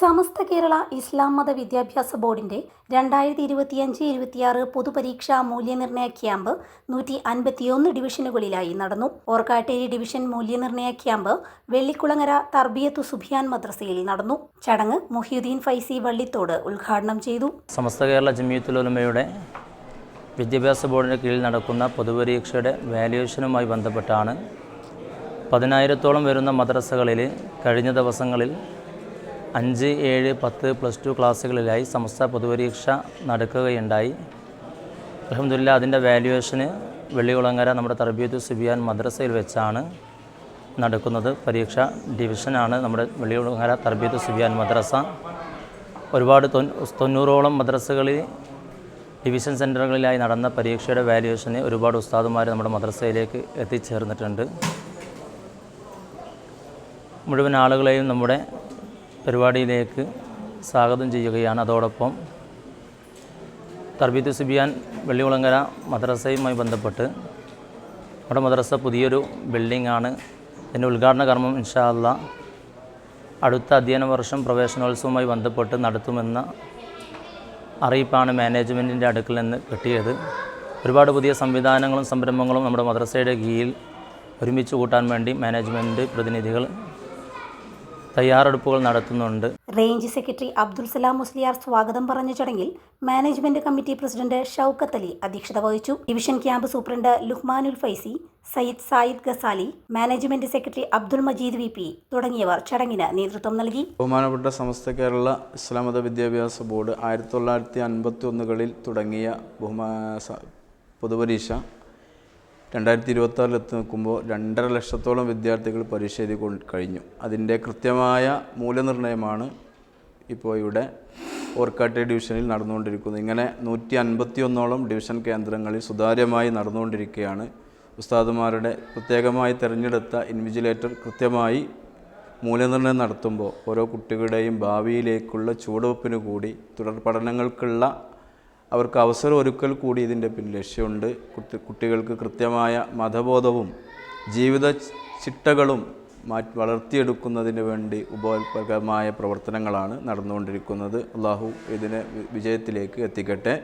സമസ്ത കേരള ഇസ്ലാം മത വിദ്യാഭ്യാസ ബോർഡിന്റെ 2025-26 പൊതുപരീക്ഷാ മൂല്യനിർണ്ണയ ക്യാമ്പ് 151 ഡിവിഷനുകളിലായി നടന്നു. ഓർക്കാട്ടേരി ഡിവിഷൻ മൂല്യനിർണ്ണയ ക്യാമ്പ് വെള്ളിക്കുളങ്ങര തർബിയത്തു സുബ്യാൻ മദ്രസയിൽ നടന്നു. ചടങ്ങ് മുഹ്യുദ്ദീൻ ഫൈസി വള്ളിത്തോട് ഉദ്ഘാടനം ചെയ്തു. സമസ്ത കേരള ജമിയത്തുൽ ഉലമയുടെ വിദ്യാഭ്യാസ ബോർഡിന് കീഴിൽ നടക്കുന്ന പൊതുപരീക്ഷയുടെ വാല്യുവേഷനുമായി ബന്ധപ്പെട്ടാണ് 10,000-ഓളം വരുന്ന മദ്രസകളിൽ കഴിഞ്ഞ ദിവസങ്ങളിൽ 5, 7, 10, +2 ക്ലാസ്സുകളിലായി സമസ്ത പൊതുപരീക്ഷ നടക്കുകയുണ്ടായി. അൽഹംദുലില്ലാ അതിൻ്റെ വാല്യുവേഷന് വെള്ളികുളങ്ങര നമ്മുടെ തർബിയത്തു സുബ്യാൻ മദ്രസയിൽ വെച്ചാണ് നടക്കുന്നത്. പരീക്ഷ ഡിവിഷനാണ് നമ്മുടെ വെള്ളികുളങ്ങര തർബിയത്തു സുബ്യാൻ മദ്രസ. ഒരുപാട് 90ഓളം മദ്രസകളിൽ ഡിവിഷൻ സെൻറ്ററുകളിലായി നടന്ന പരീക്ഷയുടെ വാല്യുവേഷന് ഒരുപാട് ഉസ്താദുമാർ നമ്മുടെ മദ്രസയിലേക്ക് എത്തിച്ചേർന്നിട്ടുണ്ട്. മുഴുവൻ ആളുകളെയും നമ്മുടെ പരിപാടിയിലേക്ക് സ്വാഗതം ചെയ്യുകയാണ്. അതോടൊപ്പം തർബിയത്തു സുബ്യാൻ വെള്ളികുളങ്ങര മദ്രസയുമായി ബന്ധപ്പെട്ട് നമ്മുടെ മദ്രസ പുതിയൊരു ബിൽഡിംഗാണ്. ഇതിൻ്റെ ഉദ്ഘാടന കർമ്മം ഇൻഷാ അല്ലാഹ് അടുത്ത അധ്യയന വർഷം പ്രവേശനോത്സവവുമായി ബന്ധപ്പെട്ട് നടത്തുമെന്ന അറിയിപ്പാണ് മാനേജ്മെൻറ്റിൻ്റെ അടുക്കൽ നിന്ന് കിട്ടിയത്. ഒരുപാട് പുതിയ സംവിധാനങ്ങളും സംരംഭങ്ങളും നമ്മുടെ മദ്രസയുടെ കീഴിൽ ഒരുമിച്ച് കൂട്ടാൻ വേണ്ടി മാനേജ്മെൻറ്റ് പ്രതിനിധികൾ തയ്യാറെടുപ്പുകൾ നടത്തുന്നുണ്ട്. റേഞ്ച് സെക്രട്ടറി അബ്ദുൽ സലാം മുസ്ലിയാർ സ്വാഗതം പറഞ്ഞ ചടങ്ങിൽ management committee president Shoukath Ali അധ്യക്ഷത വഹിച്ചു. Division camp superintendent Luhmanul Faizy, Sayyid Sayid Ghazali, management secretary Abdul Majeed VP തുടങ്ങിയവർ ചടങ്ങിന് നേതൃത്വം നൽകി. ബഹുമാനപ്പെട്ട സമസ്ത കേരള ഇസ്ലാം മത വിദ്യാഭ്യാസ ബോർഡ് 1951 തുടങ്ങിയ പൊതുപരീക്ഷ 2026 നിൽക്കുമ്പോൾ 2.5 ലക്ഷത്തോളം വിദ്യാർത്ഥികൾ പരീക്ഷ എഴുതി കഴിഞ്ഞു. അതിൻ്റെ കൃത്യമായ മൂല്യനിർണ്ണയമാണ് ഇപ്പോൾ ഇവിടെ ഓർക്കാട്ടെ ഡിവിഷനിൽ നടന്നുകൊണ്ടിരിക്കുന്നത്. ഇങ്ങനെ 151ഓളം ഡിവിഷൻ കേന്ദ്രങ്ങളിൽ സുതാര്യമായി നടന്നുകൊണ്ടിരിക്കുകയാണ്. ഉസ്താദുമാരുടെ പ്രത്യേകമായി തിരഞ്ഞെടുത്ത ഇൻവിജിലേറ്റർ കൃത്യമായി മൂല്യനിർണ്ണയം നടത്തുമ്പോൾ ഓരോ കുട്ടികളുടെയും ഭാവിയിലേക്കുള്ള ചുവടുവെപ്പിന് കൂടി തുടർ പഠനങ്ങൾക്കുള്ള അവർക്ക് അവസരം ഒരുക്കൽ കൂടി ഇതിൻ്റെ പിന്നിൽ ലക്ഷ്യമുണ്ട്. കുട്ടികൾക്ക് കൃത്യമായ മതബോധവും ജീവിത ചിട്ടകളും വളർത്തിയെടുക്കുന്നതിന് വേണ്ടി ഉപോത്പകമായ പ്രവർത്തനങ്ങളാണ് നടന്നുകൊണ്ടിരിക്കുന്നത്. അള്ളാഹു ഇതിനെ വിജയത്തിലേക്ക് എത്തിക്കട്ടെ.